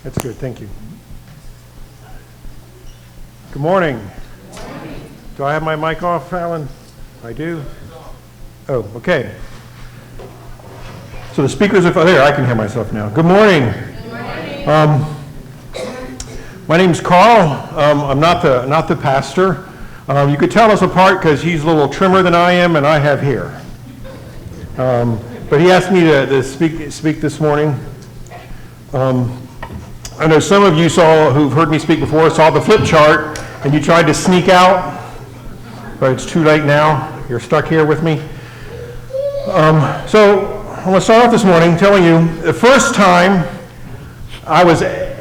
That's good, thank you. Good morning. Do I have my mic off, Alan? I do? Oh, okay. So the speakers are, there, I can hear myself now. Good morning. Good morning. My name's Carl. I'm not the pastor. You could tell us apart because he's a little trimmer than I am and I have hair. But he asked me to speak this morning. I know some of you who've heard me speak before saw the flip chart and you tried to sneak out, but it's too late now. You're stuck here with me. So I'm going to start off this morning telling you the first time I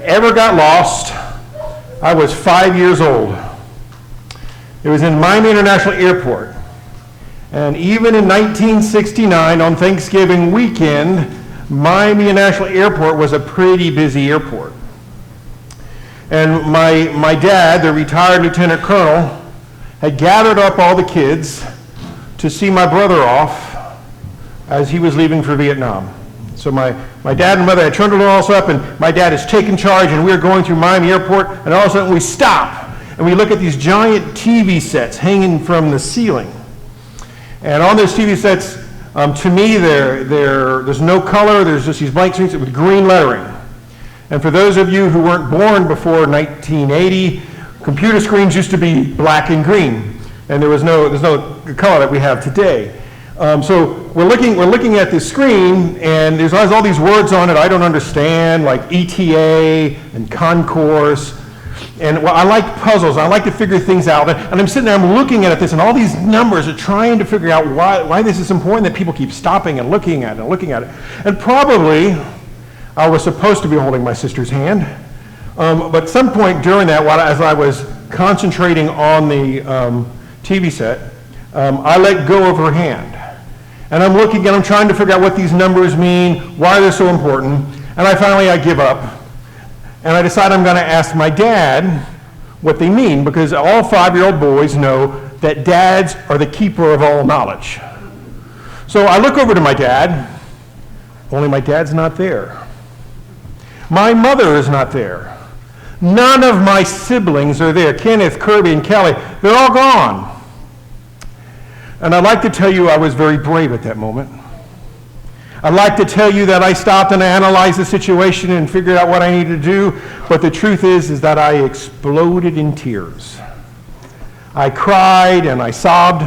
ever got lost, I was 5 years old. It was in Miami International Airport. And even in 1969, on Thanksgiving weekend, Miami International Airport was a pretty busy airport. And my dad, the retired lieutenant colonel, had gathered up all the kids to see my brother off as he was leaving for Vietnam. So my dad and mother had turned it all up, and my dad has taken charge, and we were going through Miami Airport, and all of a sudden we stop, and we look at these giant TV sets hanging from the ceiling. And on those TV sets, to me, there's no color, there's just these blank screens with green lettering. And for those of you who weren't born before 1980, computer screens used to be black and green, and there's no color that we have today. So we're looking at this screen, and there's all these words on it I don't understand, like ETA and concourse. And well, I like puzzles. I like to figure things out. And I'm sitting there, I'm looking at this, and all these numbers are trying to figure out why this is important that people keep stopping and looking at it. And probably I was supposed to be holding my sister's hand. But at some point during that, as I was concentrating on the TV set, I let go of her hand. And I'm looking and I'm trying to figure out what these numbers mean, why they're so important. And I give up. And I decide I'm going to ask my dad what they mean, because all 5-year-old boys know that dads are the keeper of all knowledge. So I look over to my dad, only my dad's not there. My mother is not there. None of my siblings are there. Kenneth, Kirby, and Kelly, they're all gone. And I'd like to tell you I was very brave at that moment. I'd like to tell you that I stopped and analyzed the situation and figured out what I needed to do, but the truth is that I exploded in tears. I cried and I sobbed,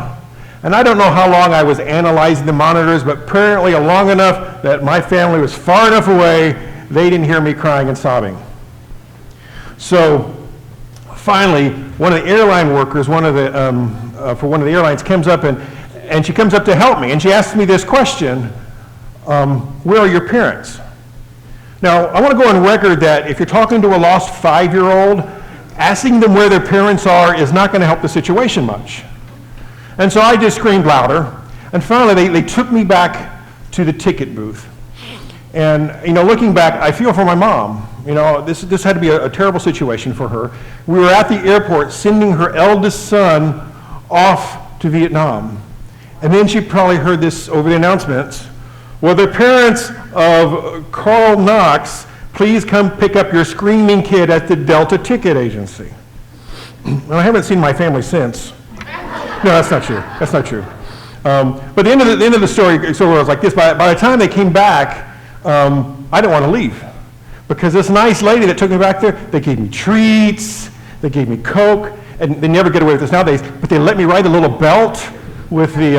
and I don't know how long I was analyzing the monitors, but apparently long enough that my family was far enough away they didn't hear me crying and sobbing. So finally, one of the airline workers, for one of the airlines, comes up and she comes up to help me, and she asks me this question, where are your parents? Now, I want to go on record that if you're talking to a lost 5-year-old, asking them where their parents are is not going to help the situation much. And so I just screamed louder, and finally they took me back to the ticket booth. And, looking back, I feel for my mom. This had to be a terrible situation for her. We were at the airport sending her eldest son off to Vietnam. And then she probably heard this over the announcements. Will the parents of Carl Knox please come pick up your screaming kid at the Delta Ticket Agency? Well, I haven't seen my family since. No, that's not true. That's not true. But the end of the story sort of was like this. By the time they came back, I didn't want to leave, because this nice lady that took me back there, they gave me treats, they gave me Coke, and they never get away with this nowadays, but they let me ride a little belt with the,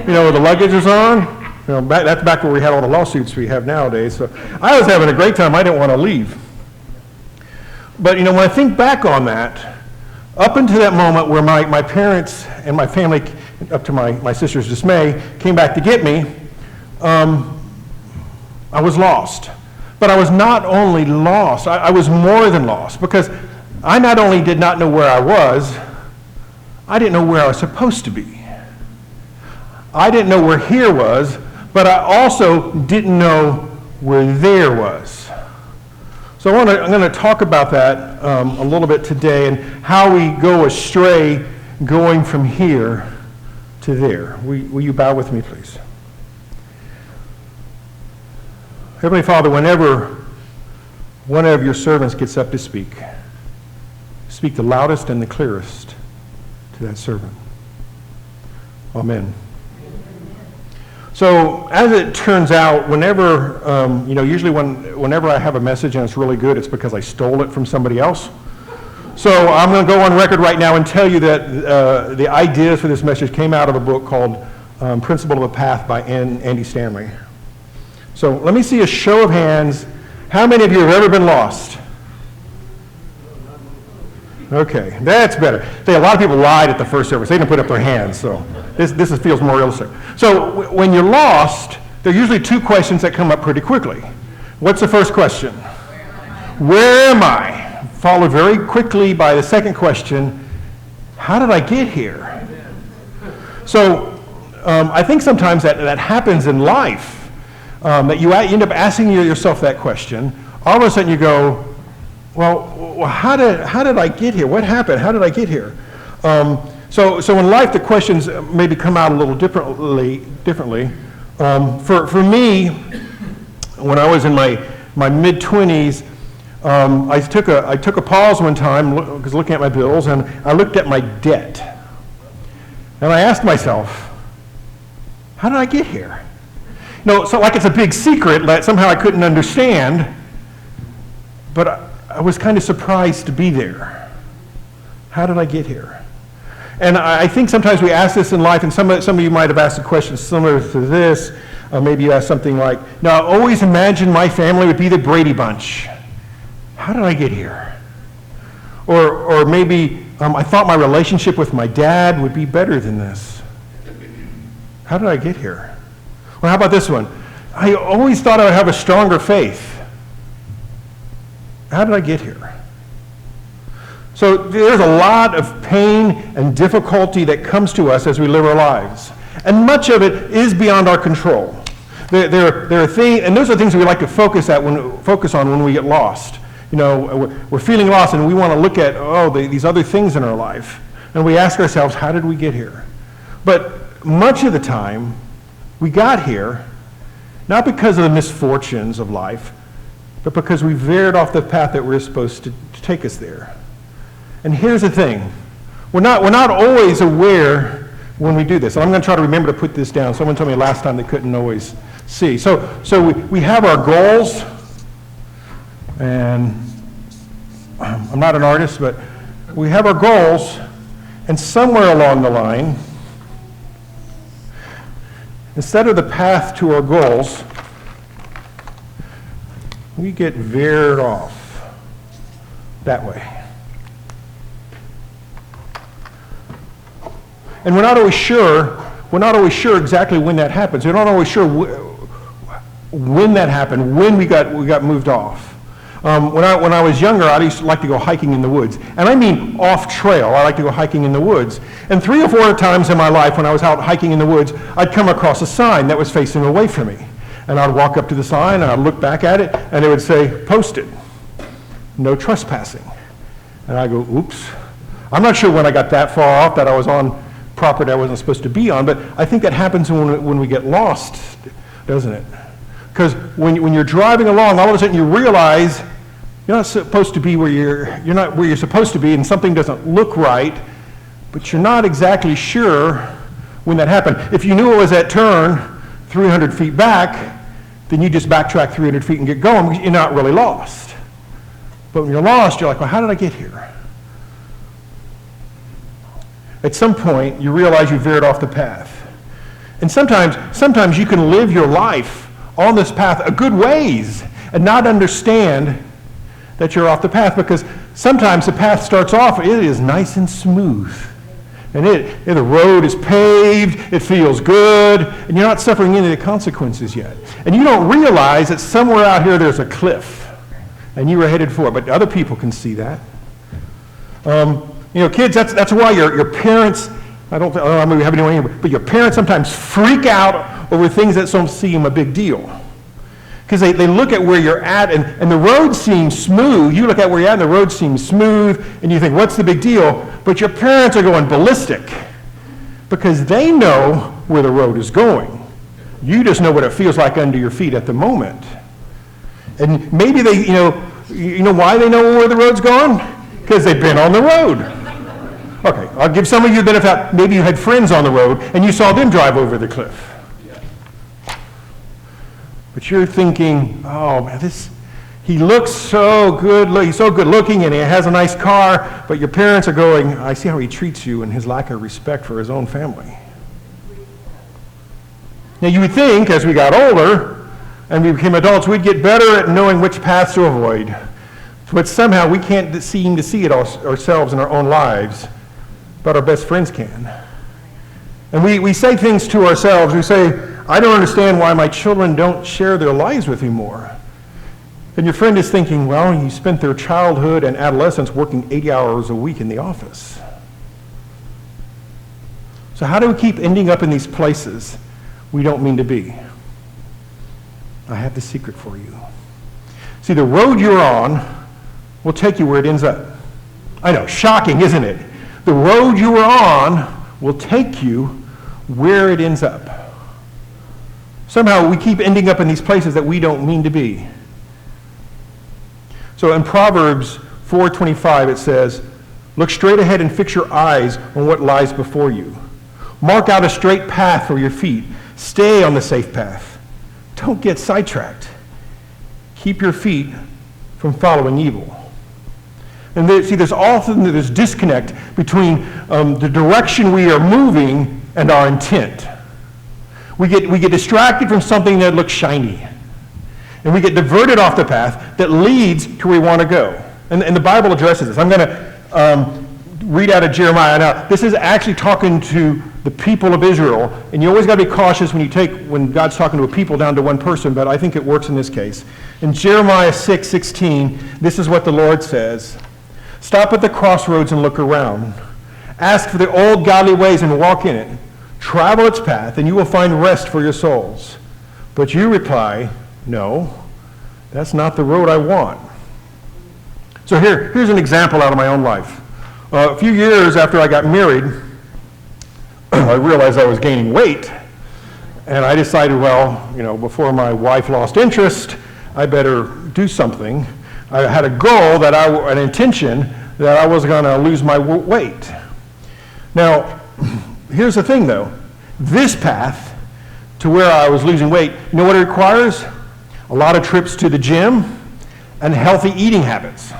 where the luggage was on. That's back where we had all the lawsuits we have nowadays. So I was having a great time. I didn't want to leave. But, when I think back on that, up until that moment where my parents and my family, up to my sister's dismay, came back to get me, I was lost. But I was not only lost, I was more than lost, because I not only did not know where I was, I didn't know where I was supposed to be. I didn't know where here was, but I also didn't know where there was. So I'm going to talk about that a little bit today, and how we go astray going from here to there. Will you bow with me, please? Heavenly Father, whenever one of your servants gets up to speak, speak the loudest and the clearest to that servant. Amen. So as it turns out, whenever, usually whenever I have a message and it's really good, it's because I stole it from somebody else. So I'm going to go on record right now and tell you that the ideas for this message came out of a book called Principle of a Path by Andy Stanley. So let me see a show of hands. How many of you have ever been lost? Okay, that's better. A lot of people lied at the first service. They didn't put up their hands, so this feels more realistic. So when you're lost, there are usually two questions that come up pretty quickly. What's the first question? Where am I? Followed very quickly by the second question, how did I get here? So I think sometimes that happens in life, that you end up asking yourself that question. All of a sudden you go, well, how did I get here? What happened? How did I get here? So in life, the questions maybe come out a little differently. For me, when I was in my mid-20s, I took a pause one time because looking at my bills, and I looked at my debt. And I asked myself, how did I get here? So like it's a big secret that somehow I couldn't understand, but I was kind of surprised to be there. How did I get here? And I think sometimes we ask this in life, and some of you might have asked a question similar to this. Maybe you asked something like, I always imagined my family would be the Brady Bunch. How did I get here? Or maybe I thought my relationship with my dad would be better than this. How did I get here? Or how about this one? I always thought I would have a stronger faith. How did I get here? So there's a lot of pain and difficulty that comes to us as we live our lives. And much of it is beyond our control. There are things, and those are things we like to focus on when we get lost. We're feeling lost and we want to look at, these other things in our life. And we ask ourselves, how did we get here? But much of the time, we got here not because of the misfortunes of life, but because we veered off the path that we're supposed to take us there. And here's the thing. We're not always aware when we do this. And I'm going to try to remember to put this down. Someone told me last time they couldn't always see. So we have our goals. And I'm not an artist, but we have our goals. And somewhere along the line, instead of the path to our goals, we get veered off that way. And we're not always sure exactly when that happens. We're not always sure when that happened, when we got moved off. When I was younger, I used to like to go hiking in the woods. And I mean off trail. I like to go hiking in the woods. And 3 or 4 times in my life when I was out hiking in the woods, I'd come across a sign that was facing away from me. And I'd walk up to the sign, and I'd look back at it, and it would say, posted, no trespassing. And I go, oops. I'm not sure when I got that far off that I was on property I wasn't supposed to be on, but I think that happens when we get lost, doesn't it? Because when you're driving along, all of a sudden you realize you're not supposed to be you're not where you're supposed to be, and something doesn't look right, but you're not exactly sure when that happened. If you knew it was that turn 300 feet back, then you just backtrack 300 feet and get going. You're not really lost. But when you're lost, you're like, well, how did I get here? At some point, you realize you veered off the path. And sometimes you can live your life on this path a good ways and not understand that you're off the path, because sometimes the path starts off, it is nice and smooth. And the road is paved, it feels good, and you're not suffering any of the consequences yet. And you don't realize that somewhere out here there's a cliff, and you were headed for it, but other people can see that. Kids, that's why your parents, I don't know we have anyone here, but your parents sometimes freak out over things that don't seem a big deal. Because they look at where you're at, and the road seems smooth. You look at where you're at, and the road seems smooth, and you think, what's the big deal? But your parents are going ballistic because they know where the road is going. You just know what it feels like under your feet at the moment. And maybe You know why they know where the road's going? Because they've been on the road. Okay, I'll give some of you the benefit. Maybe you had friends on the road and you saw them drive over the cliff. But you're thinking, oh man, he looks so good, he's so good looking and he has a nice car, but your parents are going, I see how he treats you and his lack of respect for his own family. Now you would think as we got older and we became adults, we'd get better at knowing which paths to avoid. But somehow we can't seem to see it ourselves in our own lives, but our best friends can. And we say things to ourselves. We say, I don't understand why my children don't share their lives with me more. And your friend is thinking, well, you spent their childhood and adolescence working 80 hours a week in the office. So how do we keep ending up in these places we don't mean to be? I have the secret for you. See, the road you're on will take you where it ends up. I know, shocking, isn't it? The road you are on will take you where it ends up. Somehow we keep ending up in these places that we don't mean to be. So in Proverbs 4:25 it says, look straight ahead and fix your eyes on what lies before you. Mark out a straight path for your feet. Stay on the safe path. Don't get sidetracked. Keep your feet from following evil. And there's often this disconnect between the direction we are moving and our intent. We get distracted from something that looks shiny. And we get diverted off the path that leads to where we want to go. And the Bible addresses this. I'm going to read out of Jeremiah. Now, this is actually talking to the people of Israel. And you always got to be cautious when God's talking to a people down to one person, but I think it works in this case. In Jeremiah 6:16, this is what the Lord says. Stop at the crossroads and look around. Ask for the old godly ways and walk in it. Travel its path, and you will find rest for your souls. But you reply, no, that's not the road I want. So here's an example out of my own life. A few years after I got married, I realized I was gaining weight, and I decided, well, before my wife lost interest, I better do something. I had a goal, an intention that I was going to lose my weight. Now, here's the thing, though. This path to where I was losing weight, you know what it requires? A lot of trips to the gym and healthy eating habits.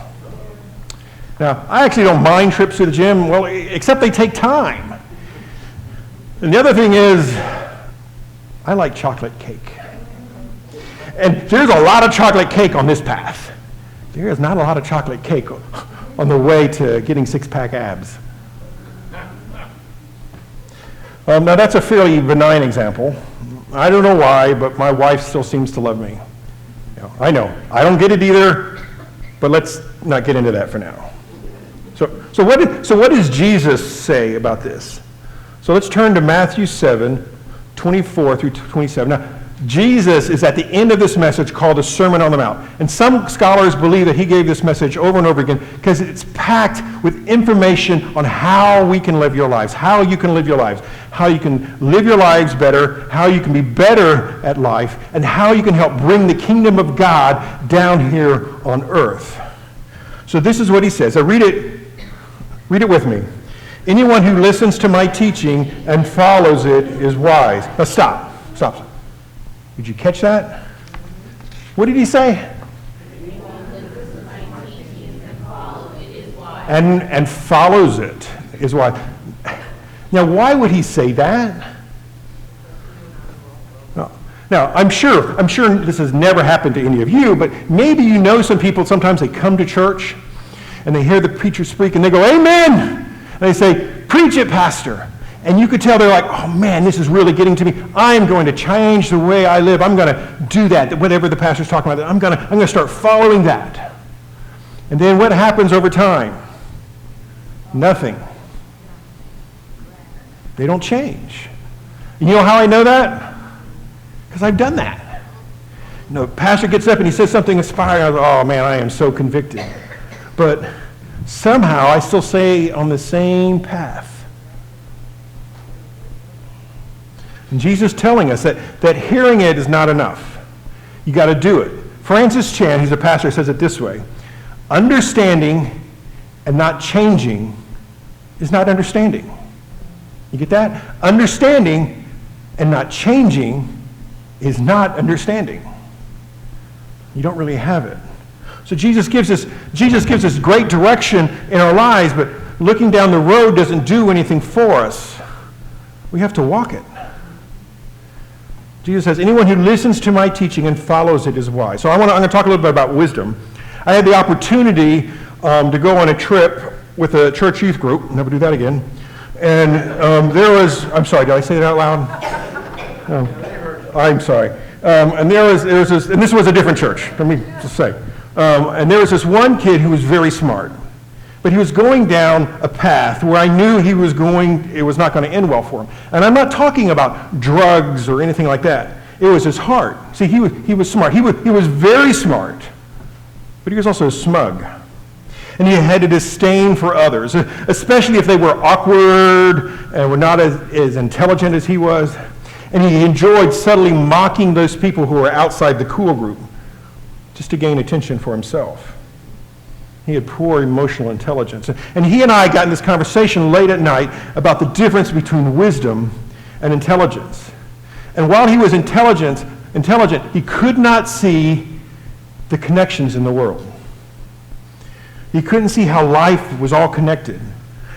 Now, I actually don't mind trips to the gym, well, except they take time. And the other thing is, I like chocolate cake. And there's a lot of chocolate cake on this path. There is not a lot of chocolate cake on the way to getting six-pack abs. Now, that's a fairly benign example. I don't know why, but my wife still seems to love me. I know. I don't get it either, but let's not get into that for now. So what does Jesus say about this? So let's turn to Matthew 7:24 through 27. Now, Jesus is at the end of this message called the Sermon on the Mount. And some scholars believe that he gave this message over and over again because it's packed with information on how we can live your lives, how you can live your lives, how you can live your lives better, how you can be better at life, and how you can help bring the kingdom of God down here on earth. So this is what he says. Read it with me. Anyone who listens to my teaching and follows it is wise. Now stop. Did you catch that? What did he say? And follows it is wise. Now, why would he say that? No. Now, I'm sure this has never happened to any of you, but maybe you know some people, sometimes they come to church and they hear the preacher speak and they go, amen! And they say, preach it, pastor. And you could tell they're like, oh man, this is really getting to me. I'm going to change the way I live. I'm going to do that, whatever the pastor's talking about. I'm going to start following that. And then what happens over time? Nothing. They don't change. And you know how I know that? Because I've done that. The pastor gets up and he says something inspiring. I go, oh man, I am so convicted. But somehow I still stay on the same path. And Jesus is telling us that hearing it is not enough. You got to do it. Francis Chan, who's a pastor, says it this way: understanding and not changing is not understanding. You get that? Understanding and not changing is not understanding. You don't really have it. So Jesus gives us great direction in our lives, but looking down the road doesn't do anything for us. We have to walk it. Jesus says, anyone who listens to my teaching and follows it is wise. So I'm going to talk a little bit about wisdom. I had the opportunity to go on a trip with a church youth group. Never do that again. And there was, I'm sorry, did I say that out loud? I'm sorry. And there was this, and this was a different church, let me just say. And there was this one kid who was very smart, but he was going down a path where I knew it was not going to end well for him. And I'm not talking about drugs or anything like that. It was his heart. See, he was smart. He was very smart, but he was also smug. And he had a disdain for others, especially if they were awkward and were not as intelligent as he was. And he enjoyed subtly mocking those people who were outside the cool group just to gain attention for himself. He had poor emotional intelligence. And he and I got in this conversation late at night about the difference between wisdom and intelligence. And while he was intelligent, he could not see the connections in the world. He couldn't see how life was all connected.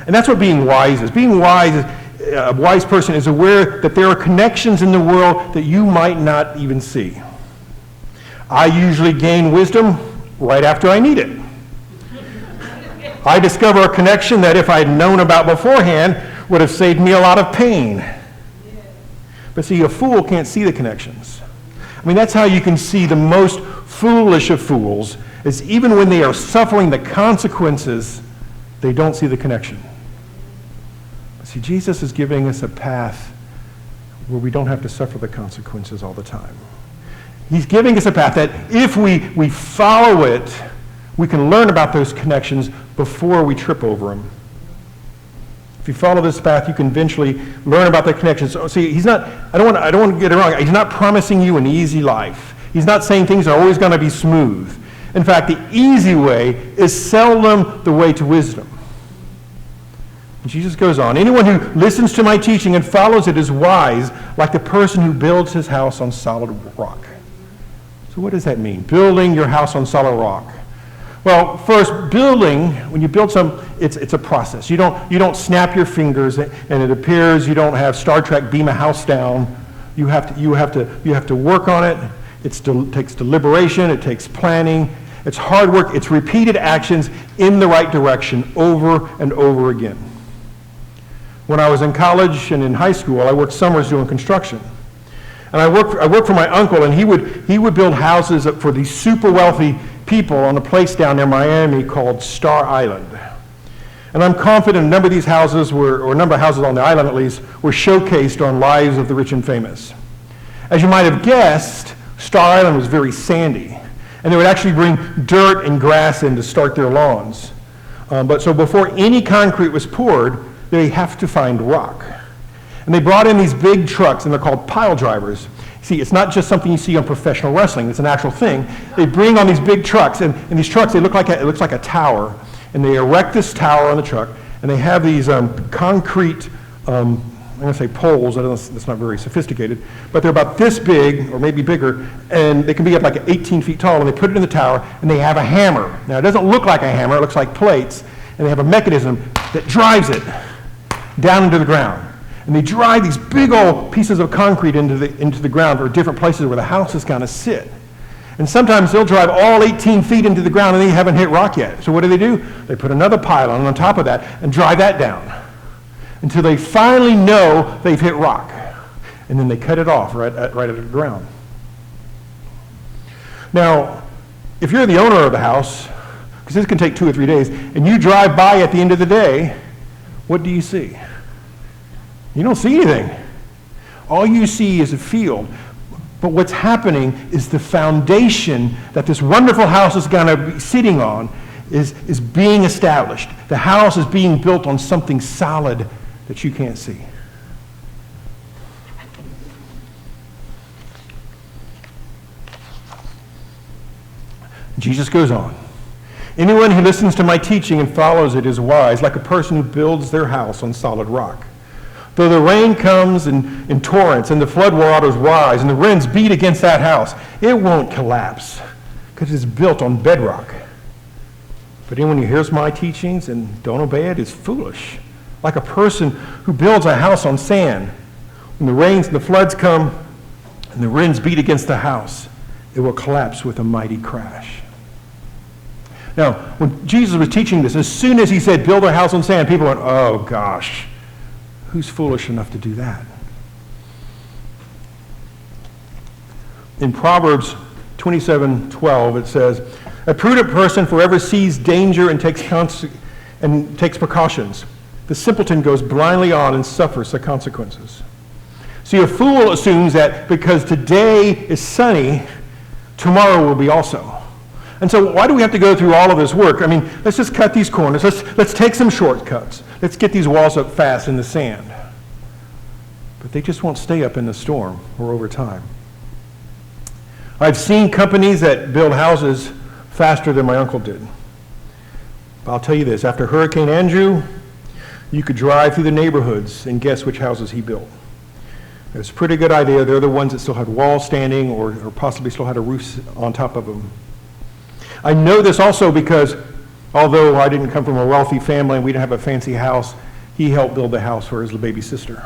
And that's what being wise is. Being wise is, a wise person is aware that there are connections in the world that you might not even see. I usually gain wisdom right after I need it. I discover a connection that if I had known about beforehand would have saved me a lot of pain. But see, a fool can't see the connections. I mean, that's how you can see the most foolish of fools, is even when they are suffering the consequences, they don't see the connection. See, Jesus is giving us a path where we don't have to suffer the consequences all the time. He's giving us a path that if we follow it, we can learn about those connections before we trip over them. If you follow this path, you can eventually learn about the connections. So, see, I don't want to get it wrong. He's not promising you an easy life. He's not saying things are always going to be smooth. In fact, the easy way is seldom the way to wisdom. And Jesus goes on, anyone who listens to my teaching and follows it is wise, like the person who builds his house on solid rock. So what does that mean, building your house on solid rock? Well, first, building, when you build it's a process. You don't snap your fingers and it appears you don't have Star Trek beam a house down. You have to work on it. It takes deliberation, it takes planning, it's hard work, it's repeated actions in the right direction over and over again. When I was in college and in high school, I worked summers doing construction. And I worked for my uncle, and he would build houses for these super wealthy people on a place down near Miami called Star Island. And I'm confident a number of these houses or a number of houses on the island at least, were showcased on Lives of the Rich and Famous. As you might have guessed, Star Island was very sandy, and they would actually bring dirt and grass in to start their lawns. But so before any concrete was poured, they have to find rock. And they brought in these big trucks, and they're called pile drivers. See, it's not just something you see on professional wrestling, it's an actual thing. They bring on these big trucks, and these trucks, it looks like a tower, and they erect this tower on the truck, and they have these concrete, I'm going to say poles, that's not very sophisticated, but they're about this big, or maybe bigger, and they can be up like 18 feet tall, and they put it in the tower, and they have a hammer. Now, it doesn't look like a hammer, it looks like plates, and they have a mechanism that drives it down into the ground. And they drive these big old pieces of concrete into the ground, or different places where the houses kind of sit. And sometimes they'll drive all 18 feet into the ground, and they haven't hit rock yet. So what do? They put another pylon on top of that, and drive that down, until they finally know they've hit rock. And then they cut it off right at the ground. Now, if you're the owner of the house, because this can take 2 or 3 days, and you drive by at the end of the day, what do you see? You don't see anything. All you see is a field. But what's happening is the foundation that this wonderful house is going to be sitting on is being established. The house is being built on something solid that you can't see. Jesus goes on. Anyone who listens to my teaching and follows it is wise, like a person who builds their house on solid rock. Though the rain comes in torrents and the flood waters rise and the winds beat against that house, it won't collapse because it's built on bedrock. But anyone who hears my teachings and don't obey it is foolish, like a person who builds a house on sand. When the rains and the floods come and the winds beat against the house, it will collapse with a mighty crash. Now, when Jesus was teaching this, as soon as he said, build a house on sand, people went, oh gosh, who's foolish enough to do that? In Proverbs 27:12, it says, a prudent person forever sees danger and takes precautions. The simpleton goes blindly on and suffers the consequences. See, a fool assumes that because today is sunny, tomorrow will be also. And so why do we have to go through all of this work? I mean, let's just cut these corners. Let's take some shortcuts. Let's get these walls up fast in the sand. But they just won't stay up in the storm or over time. I've seen companies that build houses faster than my uncle did. But I'll tell you this, after Hurricane Andrew, you could drive through the neighborhoods and guess which houses he built. It's a pretty good idea. They're the ones that still had walls standing or possibly still had a roof on top of them. I know this also because although I didn't come from a wealthy family and we didn't have a fancy house, he helped build the house for his baby sister.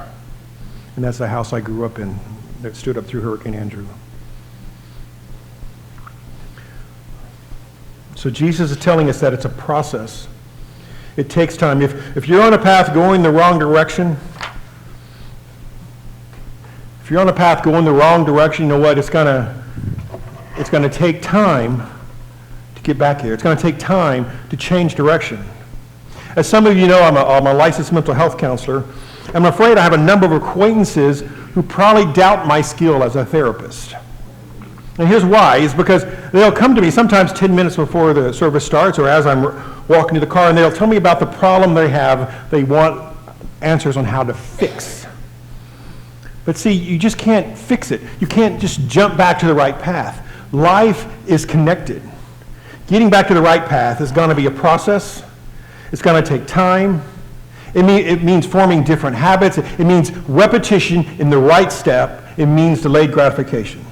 And that's the house I grew up in that stood up through Hurricane Andrew. So Jesus is telling us that it's a process. It takes time. If you're on a path going the wrong direction, you know what? It's gonna take time to get back here. It's going to take time to change direction. As some of you know, I'm a licensed mental health counselor. I'm afraid I have a number of acquaintances who probably doubt my skill as a therapist. And here's why. It's because they'll come to me sometimes 10 minutes before the service starts or as I'm walking to the car, and they'll tell me about the problem they have they want answers on how to fix. But see, you just can't fix it. You can't just jump back to the right path. Life is connected. Getting back to the right path is going to be a process. It's going to take time. It means forming different habits. It means repetition in the right step. It means delayed gratification.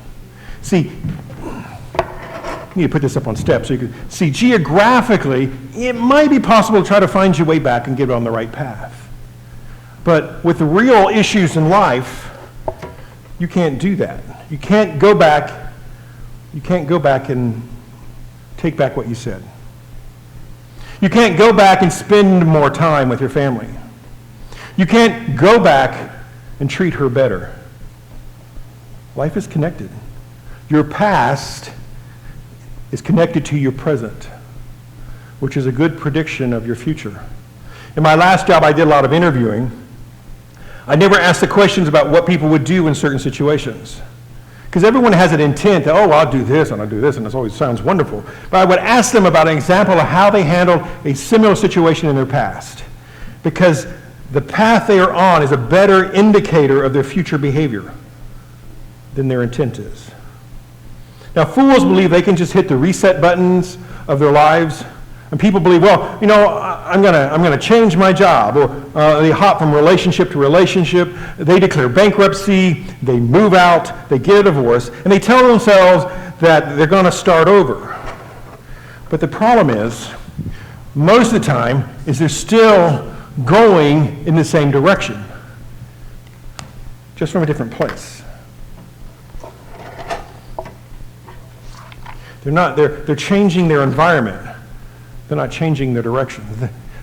See, I need to put this up on steps so you can see geographically, it might be possible to try to find your way back and get on the right path. But with the real issues in life, you can't do that. You can't go back and take back what you said. You can't go back and spend more time with your family. You can't go back and treat her better. Life is connected. Your past is connected to your present, which is a good prediction of your future. In my last job, I did a lot of interviewing. I never asked the questions about what people would do in certain situations. Because everyone has an intent that, I'll do this, and this always sounds wonderful. But I would ask them about an example of how they handled a similar situation in their past. Because the path they are on is a better indicator of their future behavior than their intent is. Now, fools believe they can just hit the reset buttons of their lives. And people believe, I'm gonna change my job, or they hop from relationship to relationship. They declare bankruptcy, they move out, they get a divorce, and they tell themselves that they're going to start over. But the problem is, most of the time, is they're still going in the same direction, just from a different place. They're changing their environment. They're not changing their direction.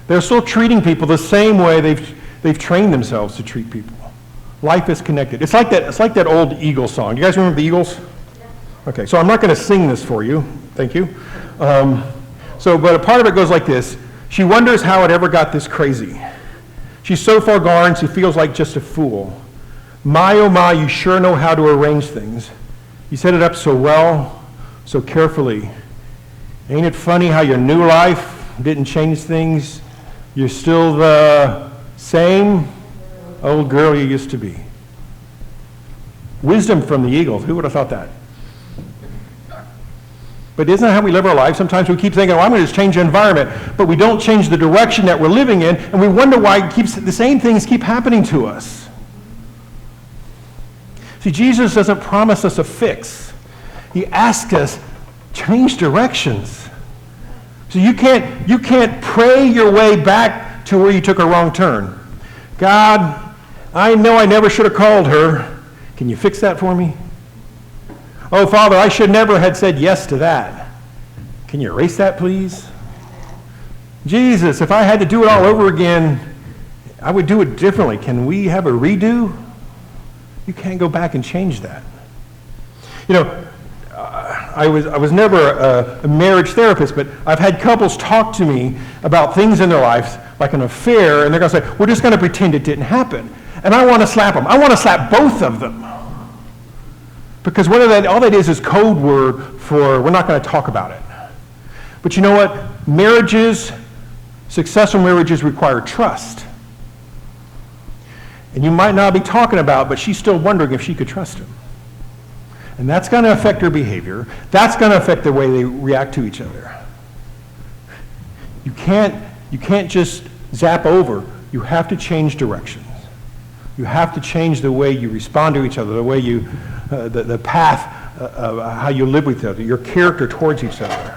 They're still treating people the same way they've trained themselves to treat people. Life is connected. It's like that old Eagles song. You guys remember the Eagles? Okay, so I'm not going to sing this for you. Thank you. But a part of it goes like this. She wonders how it ever got this crazy. She's so far gone, she feels like just a fool. My, oh my, you sure know how to arrange things. You set it up so well, so carefully. Ain't it funny how your new life didn't change things? You're still the same old girl you used to be. Wisdom from the Eagles. Who would have thought that? But isn't that how we live our lives? Sometimes we keep thinking, I'm going to just change the environment, but we don't change the direction that we're living in, and we wonder why the same things keep happening to us. See, Jesus doesn't promise us a fix. He asks us, change directions. So you can't pray your way back to where you took a wrong turn. God, I know I never should have called her. Can you fix that for me? Oh, Father, I should never have said yes to that. Can you erase that, please? Jesus, if I had to do it all over again, I would do it differently. Can we have a redo? You can't go back and change that. You know, I was never a marriage therapist, but I've had couples talk to me about things in their lives, like an affair, and they're going to say, we're just going to pretend it didn't happen. And I want to slap them. I want to slap both of them. Because all that is code word for we're not going to talk about it. But you know what? Marriages, successful marriages require trust. And you might not be talking about, but she's still wondering if she could trust him. And that's going to affect her behavior. That's going to affect the way they react to each other. You can't just zap over. You have to change directions. You have to change the way you respond to each other, the way you, the path of how you live with each other, your character towards each other.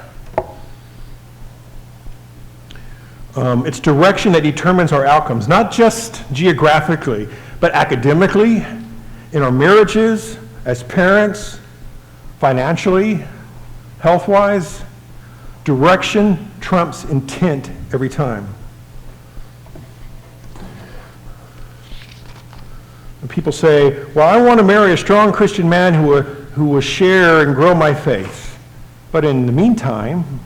It's direction that determines our outcomes, not just geographically, but academically, in our marriages, as parents, financially, health-wise. Direction trumps intent every time. And people say, well, I want to marry a strong Christian man who will share and grow my faith. But in the meantime,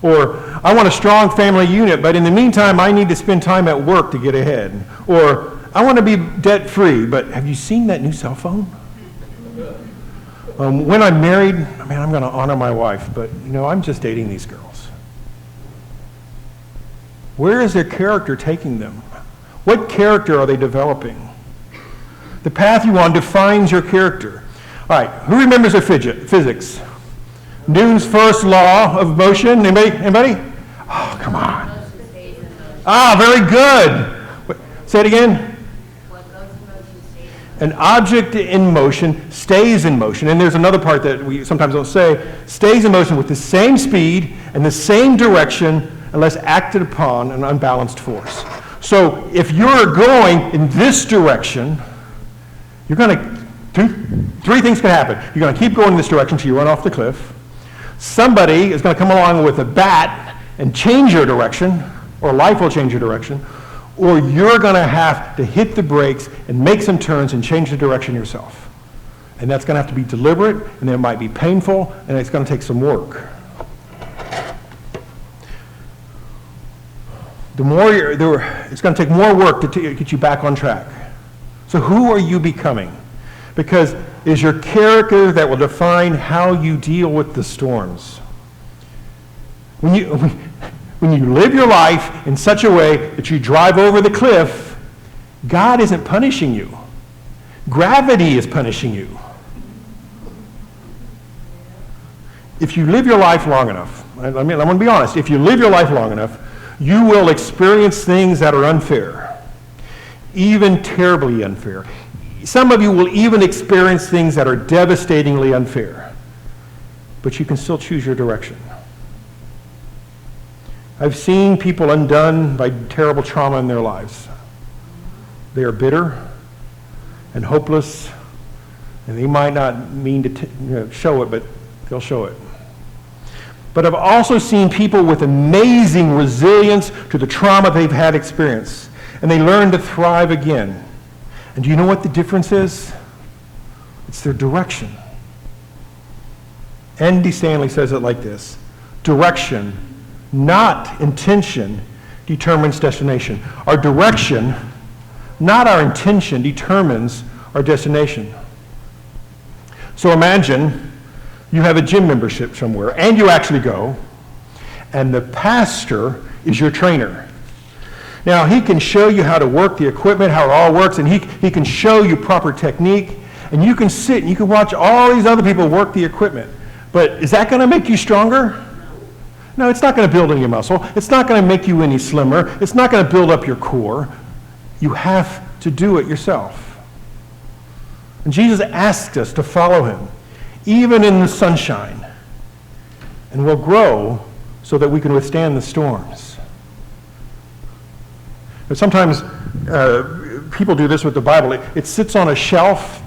or I want a strong family unit, but in the meantime, I need to spend time at work to get ahead. Or I want to be debt-free, but have you seen that new cell phone? When I'm married, I'm going to honor my wife, but I'm just dating these girls. Where is their character taking them? What character are they developing? The path you on defines your character. All right, who remembers their physics? Newton's first law of motion. Anybody? Oh, come on. Very good. Say it again. An object in motion stays in motion. And there's another part that we sometimes don't say. Stays in motion with the same speed and the same direction unless acted upon an unbalanced force. So if you're going in this direction, you're going to, three things can happen. You're going to keep going in this direction until you run off the cliff. Somebody is going to come along with a bat and change your direction, or life will change your direction, or you're going to have to hit the brakes and make some turns and change the direction yourself. And that's going to have to be deliberate, and it might be painful, and it's going to take some work. It's going to take more work to get you back on track. So who are you becoming? Because it's your character that will define how you deal with the storms. When you live your life in such a way that you drive over the cliff, God isn't punishing you. Gravity is punishing you. If you live your life long enough, I'm going to be honest, if you live your life long enough, you will experience things that are unfair, even terribly unfair. Some of you will even experience things that are devastatingly unfair, but you can still choose your direction. I've seen people undone by terrible trauma in their lives. They are bitter and hopeless, and they might not mean to show it, but they'll show it. But I've also seen people with amazing resilience to the trauma they've had experienced, and they learn to thrive again. And do you know what the difference is? It's their direction. Andy Stanley says it like this: direction, not intention, determines destination. Our direction, not our intention, determines our destination. So imagine you have a gym membership somewhere, and you actually go, and the pastor is your trainer. Now, he can show you how to work the equipment, how it all works, and he can show you proper technique, and you can sit and you can watch all these other people work the equipment. But is that going to make you stronger? No, it's not going to build any muscle. It's not going to make you any slimmer. It's not going to build up your core. You have to do it yourself. And Jesus asks us to follow him, even in the sunshine. And we'll grow so that we can withstand the storms. But sometimes people do this with the Bible. It sits on a shelf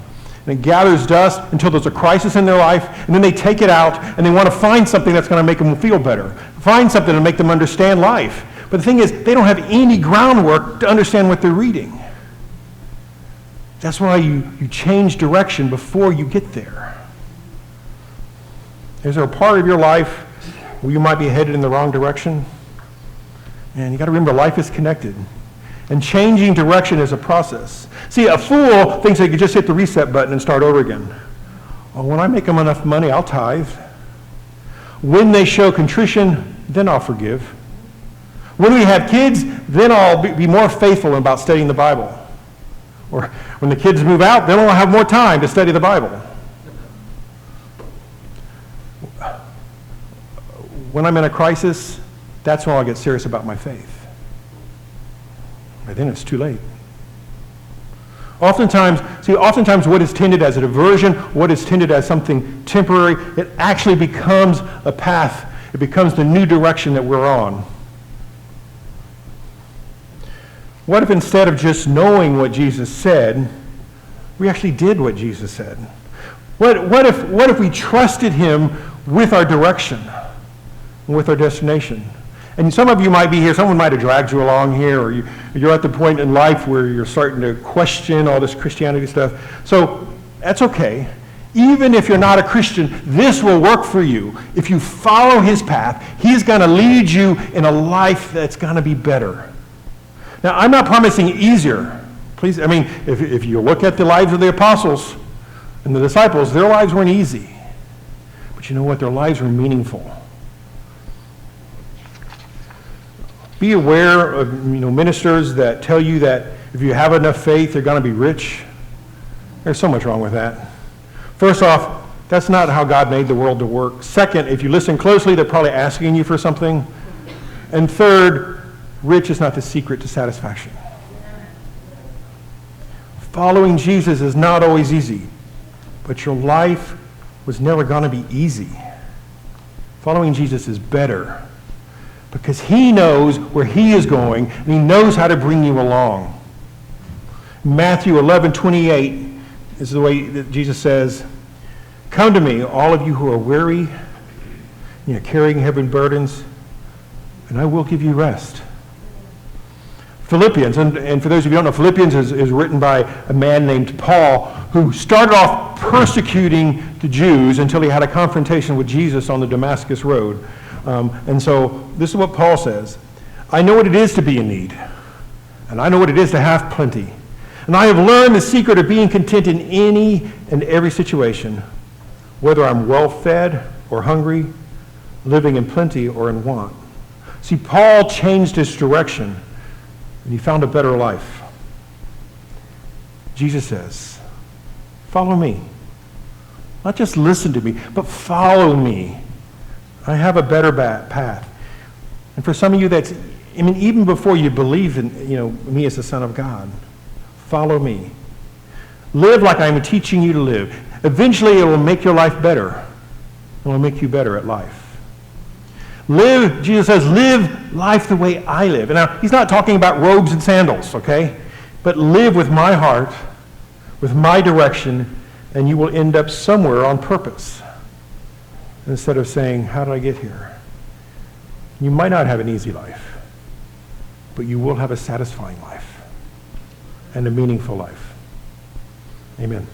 and it gathers dust until there's a crisis in their life, and then they take it out and they want to find something that's going to make them feel better, find something to make them understand life. But the thing is, they don't have any groundwork to understand what they're reading. That's why you change direction before you get there. Is there a part of your life where you might be headed in the wrong direction? And you got to remember, life is connected. And changing direction is a process. See, a fool thinks they can just hit the reset button and start over again. Well, when I make them enough money, I'll tithe. When they show contrition, then I'll forgive. When we have kids, then I'll be more faithful about studying the Bible. Or when the kids move out, then I'll have more time to study the Bible. When I'm in a crisis, that's when I'll get serious about my faith. But then it's too late. Oftentimes what is tended as a diversion, what is tended as something temporary, it actually becomes a path. It becomes the new direction that we're on. What if instead of just knowing what Jesus said, we actually did what Jesus said? What if we trusted him with our direction, with our destination? And some of you might be here, someone might have dragged you along here, or you're at the point in life where you're starting to question all this Christianity stuff. So that's okay. Even if you're not a Christian, this will work for you. If you follow his path, he's going to lead you in a life that's going to be better. Now, I'm not promising easier. Please, I mean, if you look at the lives of the apostles and the disciples, their lives weren't easy. But you know what? Their lives were meaningful. Be aware of ministers that tell you that if you have enough faith, you're going to be rich. There's so much wrong with that. First off, that's not how God made the world to work. Second, if you listen closely, they're probably asking you for something. And third, rich is not the secret to satisfaction. Following Jesus is not always easy, but your life was never going to be easy. Following Jesus is better, because he knows where he is going, and he knows how to bring you along. Matthew 11:28 is the way that Jesus says, "Come to me, all of you who are weary, carrying heavy burdens, and I will give you rest." Philippians, and for those of you who don't know, Philippians is written by a man named Paul, who started off persecuting the Jews until he had a confrontation with Jesus on the Damascus Road. And so this is what Paul says: "I know what it is to be in need, and I know what it is to have plenty. And I have learned the secret of being content in any and every situation, whether I'm well-fed or hungry, living in plenty or in want." See, Paul changed his direction, and he found a better life. Jesus says, follow me. Not just listen to me, but follow me. I have a better path. And for some of you, even before you believe in me as the Son of God, follow me. Live like I'm teaching you to live. Eventually, it will make your life better. It will make you better at life. Jesus says, live life the way I live. And now, he's not talking about robes and sandals, okay? But live with my heart, with my direction, and you will end up somewhere on purpose. Instead of saying, how did I get here? You might not have an easy life, but you will have a satisfying life and a meaningful life. Amen.